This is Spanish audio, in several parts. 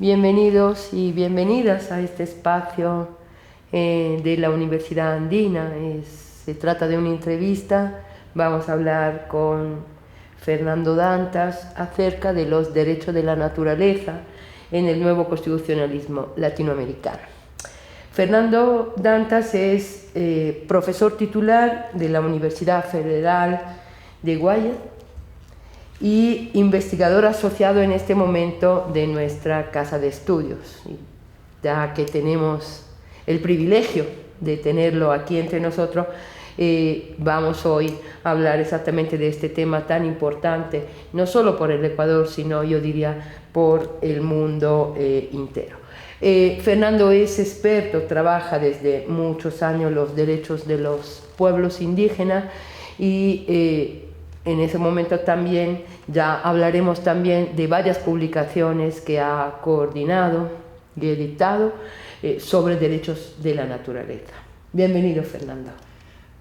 Bienvenidos y bienvenidas a este espacio de la Universidad Andina. Se trata de una entrevista. Vamos a hablar con Fernando Dantas acerca de los derechos de la naturaleza en el nuevo constitucionalismo latinoamericano. Fernando Dantas es profesor titular de la Universidad Federal de Guayas y investigador asociado en este momento de nuestra casa de estudios, ya que tenemos el privilegio de tenerlo aquí entre nosotros. Vamos hoy a hablar exactamente de este tema tan importante, no solo por el Ecuador, sino yo diría por el mundo entero. Fernando es experto, trabaja desde muchos años los derechos de los pueblos indígenas y en ese momento también ya hablaremos también de varias publicaciones que ha coordinado y editado sobre derechos de la naturaleza. Bienvenido, Fernando.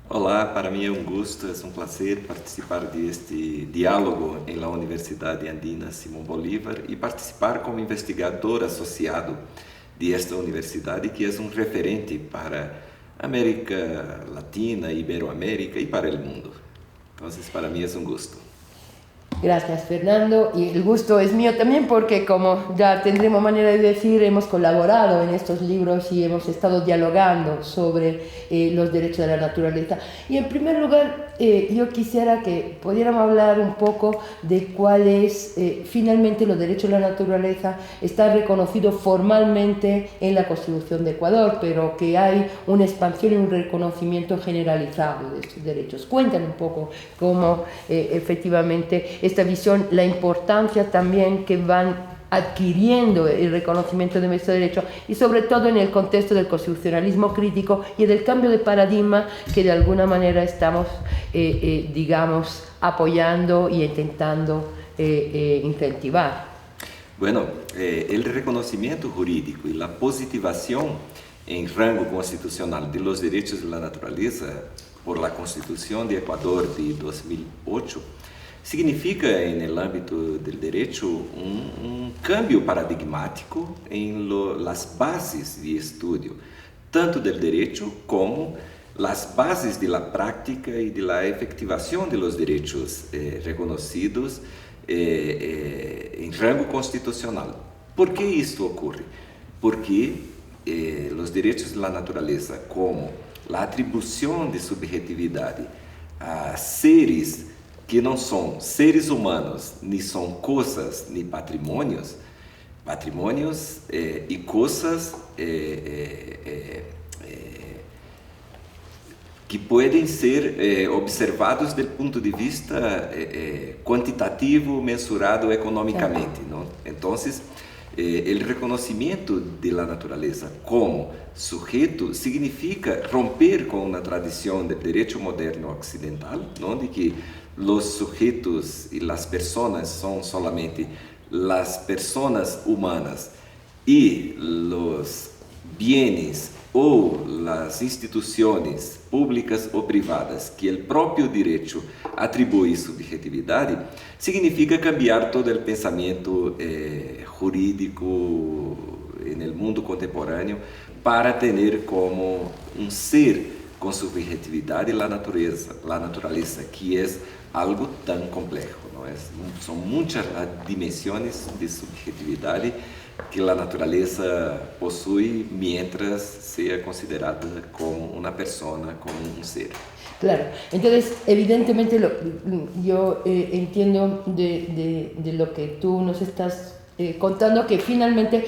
Olá, para mim é gusto, é prazer participar deste diálogo em la Universidade Andina Simón Bolívar e participar como investigador associado de esta universidade que é referente para a América Latina, Iberoamérica e para o mundo. Entonces, para mí es un gusto. Gracias, Fernando. Y el gusto es mío también porque, como ya tendremos manera de decir, hemos colaborado en estos libros y hemos estado dialogando sobre los derechos de la naturaleza. Y en primer lugar, yo quisiera que pudiéramos hablar un poco de cuáles finalmente los derechos de la naturaleza están reconocidos formalmente en la Constitución de Ecuador, pero que hay una expansión y un reconocimiento generalizado de estos derechos. Cuéntanos un poco cómo efectivamente esta visión, la importancia también que van adquiriendo el reconocimiento de nuestros derechos y sobre todo en el contexto del constitucionalismo crítico y del cambio de paradigma que de alguna manera estamos, digamos, apoyando y intentando incentivar. Bueno, el reconocimiento jurídico y la positivación en rango constitucional de los derechos de la naturaleza por la Constitución de Ecuador de 2008 significa, en el ámbito del derecho, un cambio paradigmático en las bases de estudio, tanto del derecho como las bases de la práctica y de la efectivación de los derechos reconocidos en rango constitucional. ¿Por qué esto ocurre? Porque los derechos de la naturaleza, como la atribución de subjetividad a seres que não são seres humanos, nem são coisas, nem patrimônios, e coisas que podem ser observados do ponto de vista quantitativo, mensurado economicamente, não? Então, o reconhecimento da natureza como sujeito significa romper com uma tradição do direito moderno ocidental, não? De que los sujetos y las personas son solamente las personas humanas y los bienes o las instituciones públicas o privadas que el propio derecho atribuye subjetividad, significa cambiar todo el pensamiento jurídico en el mundo contemporáneo para tener como un ser con subjetividad la naturaleza, que es algo tan complejo, ¿no? Son muchas las dimensiones de subjetividad que la naturaleza posee mientras sea considerada como una persona, como un ser. Claro, entonces evidentemente yo entiendo de lo que tú nos estás contando que finalmente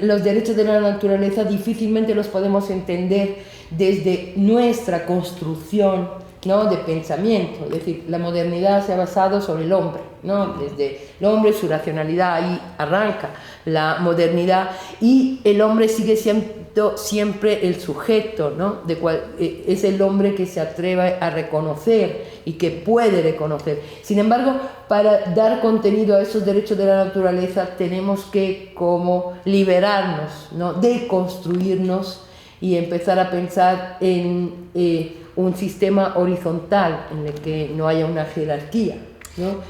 los derechos de la naturaleza difícilmente los podemos entender desde nuestra construcción, ¿no?, de pensamiento. Es decir, la modernidad se ha basado sobre el hombre, ¿no? Desde el hombre, su racionalidad, ahí arranca la modernidad y el hombre sigue siendo siempre el sujeto, ¿no? Es el hombre que se atreve a reconocer y que puede reconocer. Sin embargo, para dar contenido a esos derechos de la naturaleza tenemos que como liberarnos, ¿no?, deconstruirnos y empezar a pensar en un sistema horizontal en el que no haya una jerarquía, ¿no?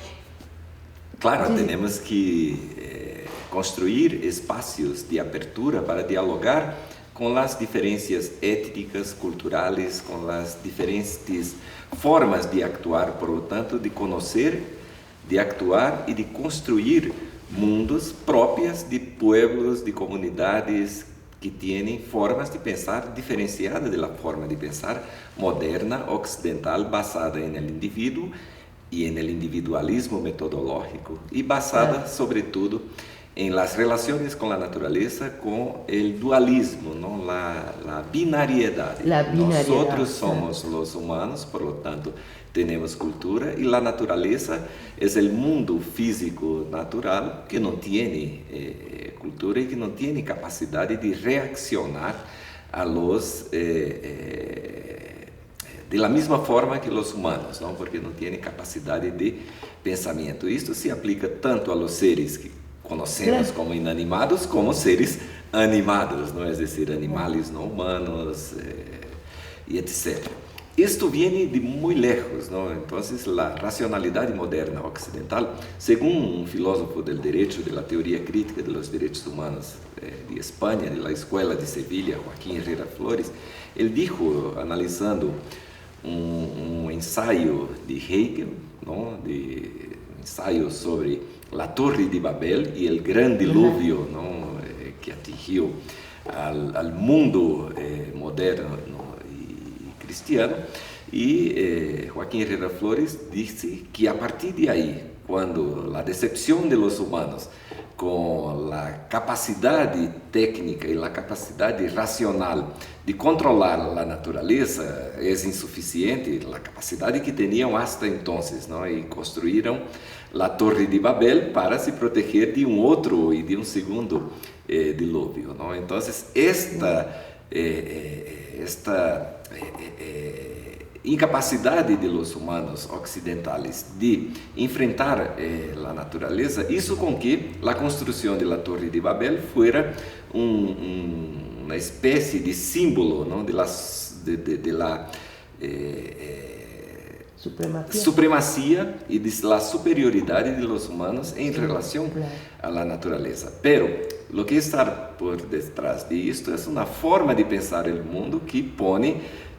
Claro, sí. Tenemos que construir espacios de apertura para dialogar con las diferencias étnicas, culturales, con las diferentes formas de actuar, por lo tanto, de conocer, de actuar y de construir mundos propios de pueblos, de comunidades que tienen formas de pensar diferenciadas de la forma de pensar moderna, occidental, basada en el individuo y en el individualismo metodológico y basada, sobre todo, en las relaciones con la naturaleza, con el dualismo, ¿no? la binariedad. Nosotros somos los humanos, por lo tanto, tenemos cultura y la naturaleza es el mundo físico natural que no tiene cultura y que no tiene capacidad de reaccionar a los... de la misma forma que los humanos, ¿no? Porque no tiene capacidad de pensamiento. Esto se aplica tanto a los seres que conocemos como inanimados, como seres animados, ¿no? Es decir, animales no humanos, y etc. Esto viene de muy lejos, ¿no? Entonces, la racionalidad moderna occidental, según un filósofo del derecho, de la teoría crítica de los derechos humanos de España, de la Escuela de Sevilla, Joaquín Herrera Flores, él dijo, analizando un ensayo de Hegel, ¿no? Un ensayo sobre la Torre de Babel y el gran diluvio, ¿no? Que atingió al mundo moderno, ¿no? Y cristiano. Y Joaquín Herrera Flores dice que a partir de ahí, cuando la decepción de los humanos con la capacidad técnica y la capacidad racional de controlar la naturaleza es insuficiente, la capacidad que tenían hasta entonces, ¿no? Y construyeron la Torre de Babel para se proteger de un otro y de un segundo diluvio, ¿no? Entonces, esta incapacidad de los humanos occidentales de enfrentar la naturaleza hizo con que la construcción de la Torre de Babel fuera una especie de símbolo, ¿no? de la supremacía y de la superioridad de los humanos en relación a la naturaleza. Pero lo que está por detrás de esto es una forma de pensar el mundo que pone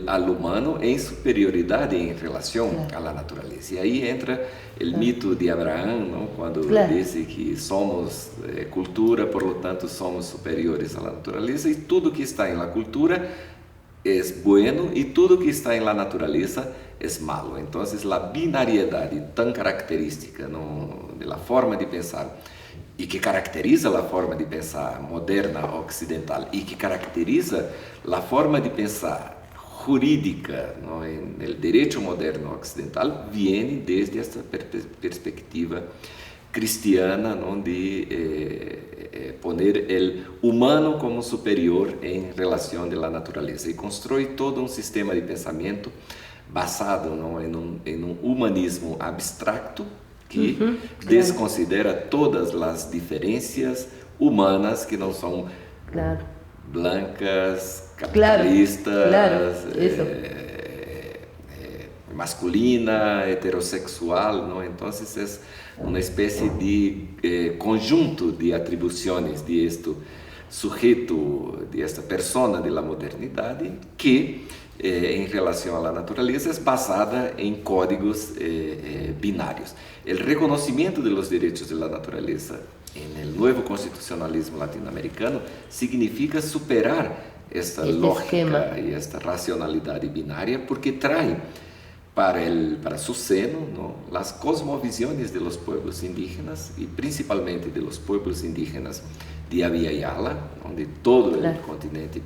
al humano en superioridad en relación a la naturaleza. Y ahí entra el mito de Abraham, ¿no? Cuando dice que somos cultura, por lo tanto somos superiores a la naturaleza, y todo que está en la cultura es bueno y todo que está en la naturaleza es malo. Entonces, la binariedad tan característica, ¿no? de la forma de pensar y que caracteriza la forma de pensar moderna occidental y que caracteriza la forma de pensar jurídica, ¿no? en el derecho moderno occidental, viene desde esta perspectiva cristiana, ¿no? de poner el humano como superior en relación de la naturaleza y construye todo un sistema de pensamiento basado, ¿no? en un humanismo abstracto que desconsidera todas las diferencias humanas que no son blancas, capitalistas, masculina, heterosexual, ¿no? Entonces es una especie de conjunto de atribuciones de este sujeto, de esta persona de la modernidad que en relación a la naturaleza es basada en códigos binarios. El reconocimiento de los derechos de la naturaleza en el nuevo constitucionalismo latinoamericano significa superar esta lógica y esta racionalidad binaria, porque trae para su seno, ¿no? las cosmovisiones de los pueblos indígenas y principalmente de los pueblos indígenas de Abya Yala, ¿no? de todo el continente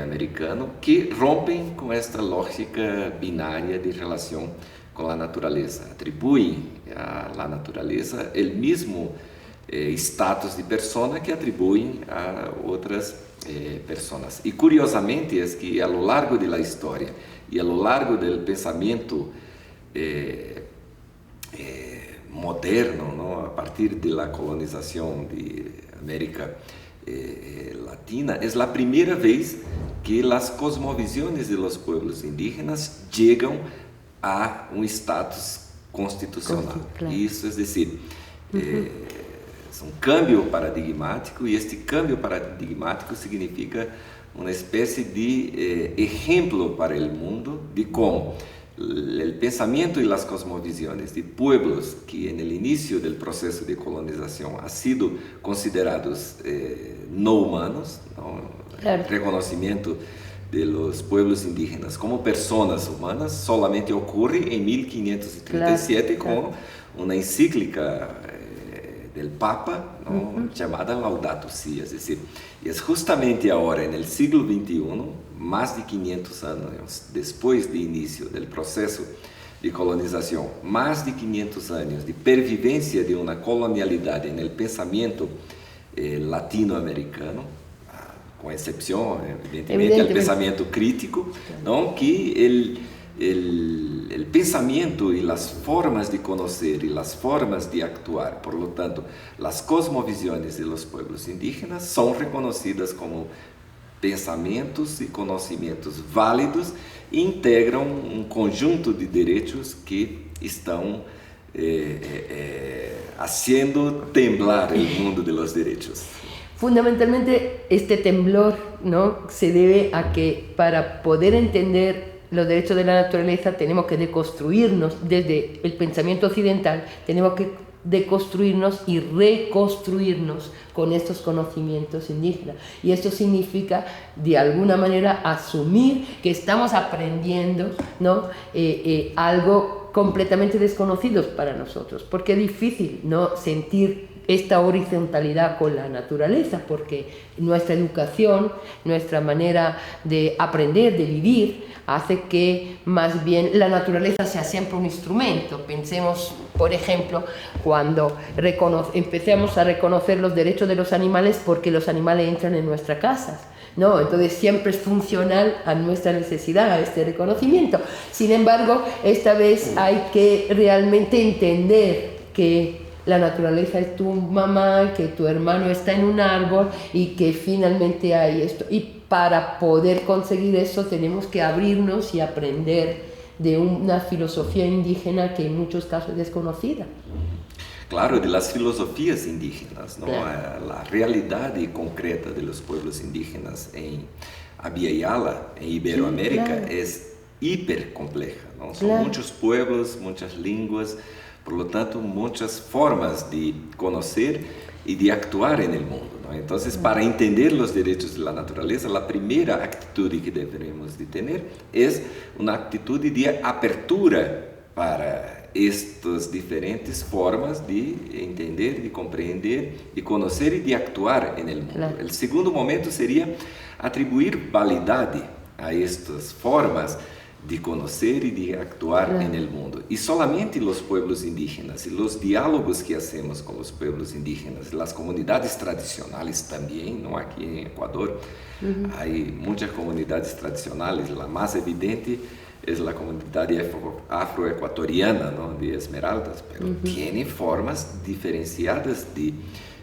americano, que rompen con esta lógica binaria de relación con la naturaleza, atribuyen a la naturaleza el mismo estatus de persona que atribuyen a otras personas. Y curiosamente es que a lo largo de la historia y a lo largo del pensamiento moderno, ¿no? a partir de la colonización de América Latina, es la primera vez que las cosmovisiones de los pueblos indígenas llegan a un estatus constitucional. Y eso es decir, es un cambio paradigmático, y este cambio paradigmático significa una especie de ejemplo para el mundo de cómo el pensamiento y las cosmovisiones de pueblos que en el inicio del proceso de colonización han sido considerados no humanos, ¿no? Claro. El reconocimiento de los pueblos indígenas como personas humanas solamente ocurre en 1537 claro, con una encíclica del Papa, ¿no? Llamada Laudato Si', es decir, y es justamente ahora en el siglo XXI, más de 500 años después del inicio del proceso de colonización, más de 500 años de pervivencia de una colonialidad en el pensamiento latinoamericano, con excepción, evidentemente, al pensamiento crítico, ¿no? Que el pensamiento y las formas de conocer y las formas de actuar, por lo tanto, las cosmovisiones de los pueblos indígenas son reconocidas como pensamientos y conocimientos válidos e integram un conjunto de derechos que están haciendo temblar el mundo de los derechos. Fundamentalmente este temblor, ¿no?, se debe a que para poder entender los derechos de la naturaleza tenemos que deconstruirnos desde el pensamiento occidental, tenemos que deconstruirnos y reconstruirnos con estos conocimientos indígenas. Y esto significa, de alguna manera, asumir que estamos aprendiendo, ¿no?, algo completamente desconocido para nosotros, porque es difícil, ¿no?, sentir esta horizontalidad con la naturaleza, porque nuestra educación, nuestra manera de aprender, de vivir, hace que más bien la naturaleza sea siempre un instrumento. Pensemos, por ejemplo, cuando empecemos a reconocer los derechos de los animales porque los animales entran en nuestras casas, ¿no? Entonces siempre es funcional a nuestra necesidad, a este reconocimiento. Sin embargo, esta vez hay que realmente entender que la naturaleza es tu mamá, que tu hermano está en un árbol y que finalmente hay esto. Y para poder conseguir eso tenemos que abrirnos y aprender de una filosofía indígena que en muchos casos es desconocida. Claro, de las filosofías indígenas, ¿no? Claro. La realidad concreta de los pueblos indígenas en Abya Yala, en Iberoamérica, sí, claro, es hiper compleja, ¿no? Son claro, muchos pueblos, muchas lenguas, por lo tanto, muchas formas de conocer y de actuar en el mundo, ¿no? Entonces, para entender los derechos de la naturaleza, la primera actitud que debemos de tener es una actitud de apertura para estas diferentes formas de entender, de comprender, de conocer y de actuar en el mundo. Claro. El segundo momento sería atribuir validade a estas formas de conocer y de actuar en el mundo. Y solamente los pueblos indígenas y los diálogos que hacemos con los pueblos indígenas, las comunidades tradicionales también, ¿no? Aquí en Ecuador hay muchas comunidades tradicionales, la más evidente es la comunidad afroecuatoriana, ¿no?, de Esmeraldas, pero tiene formas diferenciadas de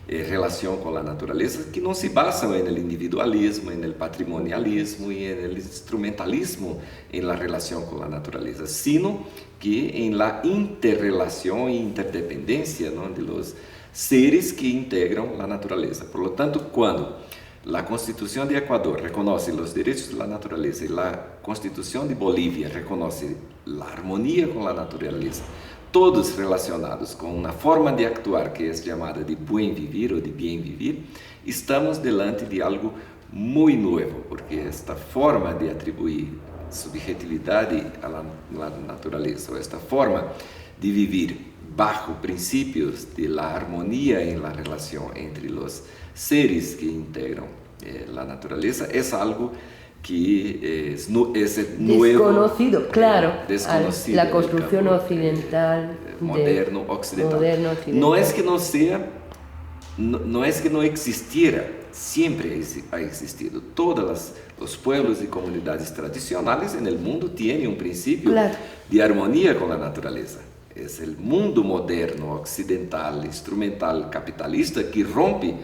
relación con la naturaleza que no se basan en el individualismo, en el patrimonialismo y en el instrumentalismo en la relación con la naturaleza, sino que en la interrelación e interdependencia, ¿no?, de los seres que integran la naturaleza. Por lo tanto, cuando la Constitución de Ecuador reconoce los derechos de la naturaleza y la Constitución de Bolivia reconoce la armonía con la naturaleza, todos relacionados con una forma de actuar que es llamada de buen vivir o de bien vivir, estamos delante de algo muy nuevo, porque esta forma de atribuir subjetividad a la naturaleza, o esta forma de vivir bajo principios de la armonía en la relación entre los seres que integran la naturaleza, es algo que es nuevo, desconocido, claro, desconocido, la construcción occidental, moderno, occidental. No es que no sea, no es que no existiera, siempre ha existido. Todos los pueblos y comunidades tradicionales en el mundo tienen un principio de armonía con la naturaleza. Es el mundo moderno, occidental, instrumental, capitalista que rompe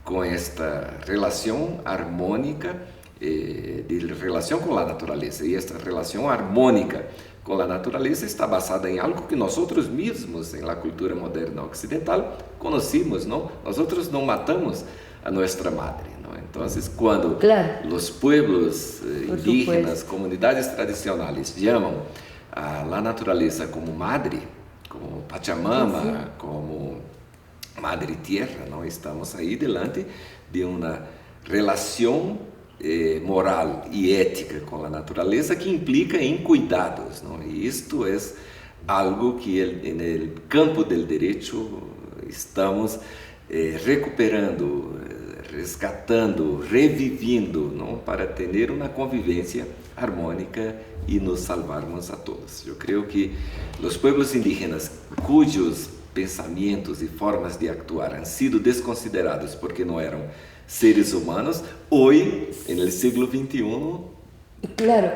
con esta relación armónica de relación con la naturaleza, y esta relación armónica con la naturaleza está basada en algo que nosotros mismos, en la cultura moderna occidental, conocimos, ¿no? Nosotros no matamos a nuestra madre, ¿no? Entonces, cuando los pueblos indígenas, comunidades tradicionales llaman a la naturaleza como madre, como Pachamama, como madre tierra, ¿no? Estamos ahí delante de una relación moral y ética con la naturaleza que implica en cuidados, ¿no? Y esto es algo que en el campo del derecho estamos recuperando, rescatando, reviviendo, ¿no? Para tener una convivencia armónica y nos salvarmos a todos. Yo creo que los pueblos indígenas cuyos pensamientos y formas de actuar han sido desconsiderados porque no eran seres humanos, hoy, en el siglo XXI... Claro,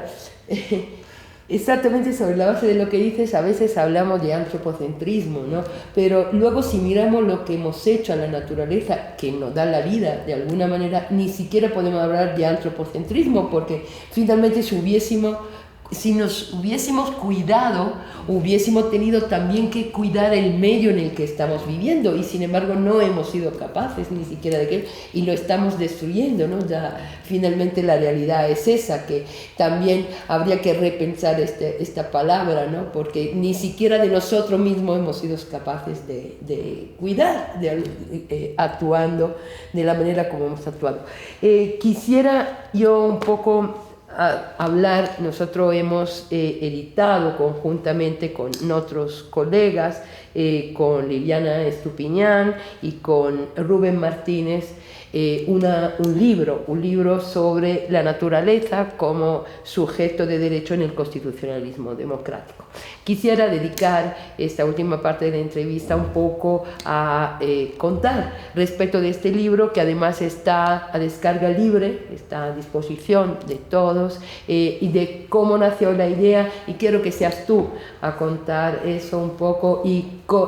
exactamente sobre la base de lo que dices, a veces hablamos de antropocentrismo, ¿no? Pero luego si miramos lo que hemos hecho a la naturaleza, que nos da la vida, de alguna manera, ni siquiera podemos hablar de antropocentrismo, porque finalmente si nos hubiésemos cuidado, hubiésemos tenido también que cuidar el medio en el que estamos viviendo, y sin embargo no hemos sido capaces ni siquiera de que, y lo estamos destruyendo, ¿no? Ya finalmente la realidad es esa, que también habría que repensar esta palabra, ¿no? Porque ni siquiera de nosotros mismos hemos sido capaces de cuidar, actuando de la manera como hemos actuado. Quisiera yo un poco hablar, nosotros hemos editado conjuntamente con otros colegas, con Liliana Estupiñán y con Rubén Martínez, un libro sobre la naturaleza como sujeto de derecho en el constitucionalismo democrático. Quisiera dedicar esta última parte de la entrevista un poco a contar respecto de este libro, que además está a descarga libre, está a disposición de todos, y de cómo nació la idea, y quiero que seas tú a contar eso un poco y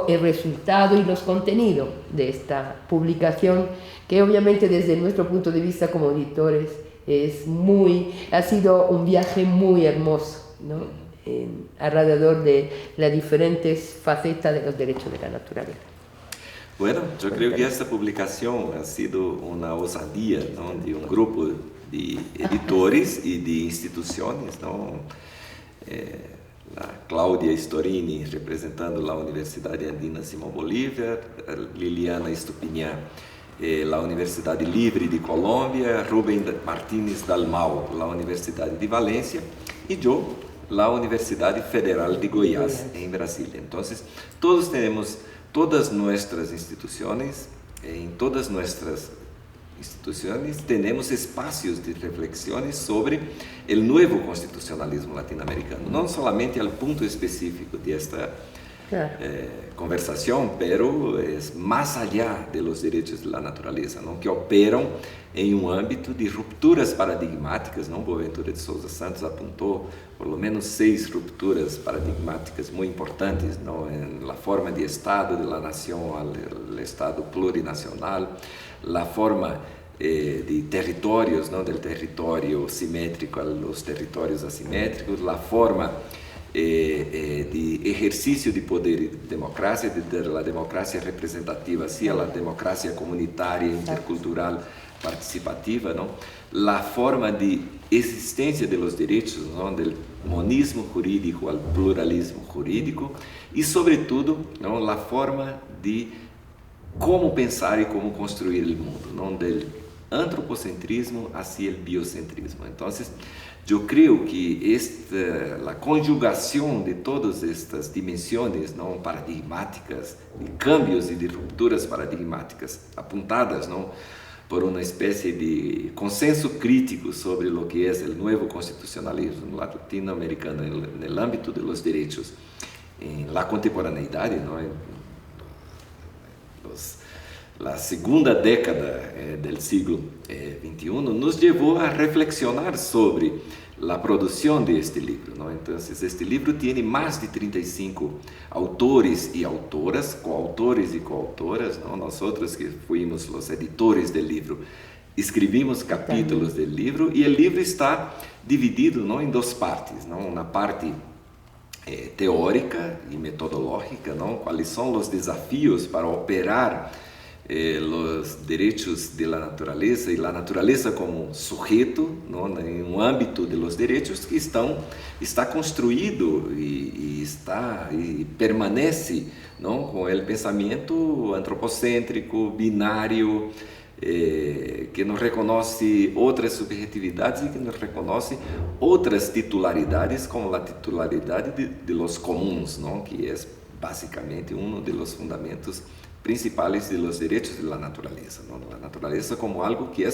el resultado y los contenidos de esta publicación, que obviamente desde nuestro punto de vista como editores ha sido un viaje muy hermoso, ¿no? Alrededor de las diferentes facetas de los derechos de la naturaleza. Bueno, yo creo que esta publicación ha sido una osadía, ¿no? De un grupo de editores y de instituciones, ¿no? La Claudia Storini representando la Universidad Andina Simón Bolívar, Liliana Estupiñán, la Universidad Libre de Colombia, Rubén Martínez Dalmau, la Universidad de Valencia, y yo, la Universidad Federal de Goiás, en Brasilia. Entonces, todos tenemos, todas nuestras instituciones, en todas nuestras instituciones tenemos espacios de reflexiones sobre el nuevo constitucionalismo latinoamericano, no solamente al punto específico de esta conversación, pero es más allá de los derechos de la naturaleza, ¿no? Que operan en un ámbito de rupturas paradigmáticas, ¿no? Boaventura de Souza Santos apuntó por lo menos 6 rupturas paradigmáticas muy importantes, ¿no? En la forma de Estado de la nación al Estado plurinacional, la forma de territorios, ¿no? Del territorio simétrico a los territorios asimétricos, la forma de ejercicio de poder y democracia, de la democracia representativa hacia la democracia comunitaria, intercultural, participativa, ¿no? La forma de existencia de los derechos, ¿no? Del monismo jurídico al pluralismo jurídico y sobre todo, ¿no? La forma de cómo pensar y cómo construir el mundo, ¿no? Del antropocentrismo hacia el biocentrismo. Entonces, yo creo que la conjugación de todas estas dimensiones, ¿no? Paradigmáticas, de cambios y de rupturas paradigmáticas apuntadas, ¿no? Por una especie de consenso crítico sobre lo que es el nuevo constitucionalismo latinoamericano en el ámbito de los derechos, en la contemporaneidad, ¿no? La segunda década del siglo XXI nos llevó a reflexionar sobre la producción de este libro, ¿no? Entonces, este libro tiene más de 35 autores y autoras, coautores y coautoras, ¿no? Nosotros que fuimos los editores del libro, escribimos capítulos del libro y el libro está dividido, ¿no? En 2 partes, ¿no? Una parte teórica e metodológica, ¿no? Quais são os desafios para operar os direitos da natureza e a natureza como sujeito, ¿no? Em um âmbito de los direitos que está construído e permanece, ¿no? Com o pensamento antropocêntrico, binário, que não reconhece outras subjetividades e que não reconhece outras titularidades como a titularidade de los comuns, ¿no? Que é basicamente um dos fundamentos principais de los direitos da natureza, ¿no? A natureza como algo que é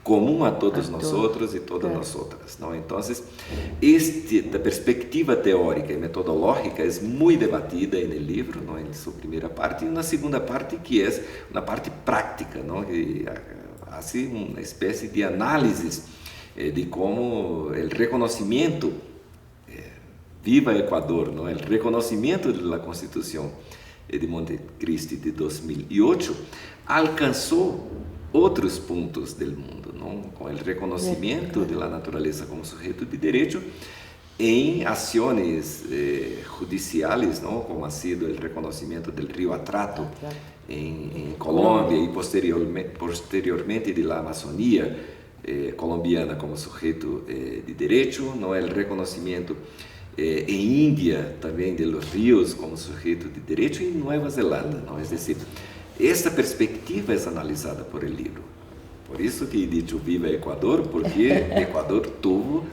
comum a todos nós outros e todas nós outras, ¿no? Então, da perspectiva teórica e metodológica é muito debatida no livro, ¿no? Em sua primeira parte, e na segunda parte que é uma parte prática, ¿no? Que assim uma espécie de análise de como o reconhecimento viva Equador, ¿no? O reconhecimento da Constituição de Montecristi de 2008 alcançou outros pontos do mundo, não? Com o reconhecimento da natureza como sujeito de direito em ações judiciais, não? Como ha sido o reconhecimento do Rio Atrato em Colômbia e posteriormente da Amazônia colombiana como sujeito de direito, não? O reconhecimento em Índia também de los rios como sujeito de direito e em Nova Zelândia, não? É decir, esta perspectiva é analisada por el livro. Por isso que he dicho viva Equador, porque Equador tuvo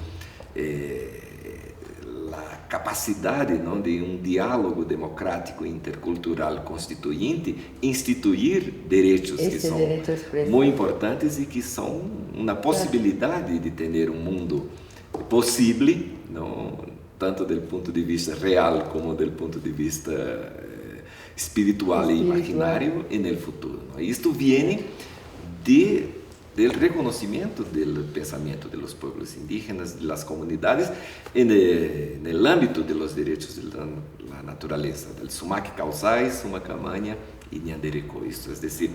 a capacidade, não, de um diálogo democrático e intercultural constituinte instituir direitos que são muito importantes e que são uma possibilidade de ter um mundo possível, não? Tanto do ponto de vista real como do ponto de vista espiritual e imaginário no futuro, ¿no? Isto vem do reconhecimento do pensamento dos povos indígenas, das comunidades, no âmbito dos direitos da natureza, do Sumac Causay, Sumacamania e Nhanderecó. Isto é dizer,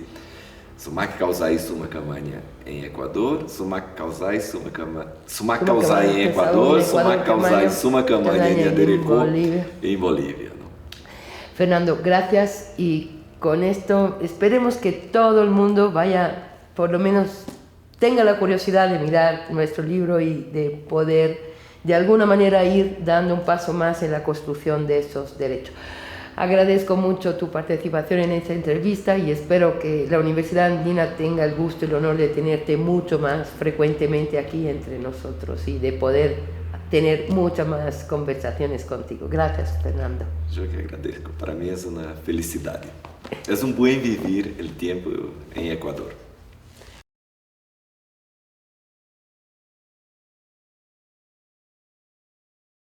Sumac Causay e Sumacamania em Equador, Sumac Causay em Equador, Sumac Causay, Sumacamania e Nhanderecó em Bolívia, ¿no? Fernando, gracias, y con esto esperemos que todo el mundo vaya, por lo menos tenga la curiosidad de mirar nuestro libro y de poder de alguna manera ir dando un paso más en la construcción de esos derechos. Agradezco mucho tu participación en esta entrevista y espero que la Universidad Andina tenga el gusto y el honor de tenerte mucho más frecuentemente aquí entre nosotros y de poder tener muchas más conversaciones contigo. Gracias, Fernando. Yo que agradezco. Para mí es una felicidad. Es un buen vivir el tiempo en Ecuador.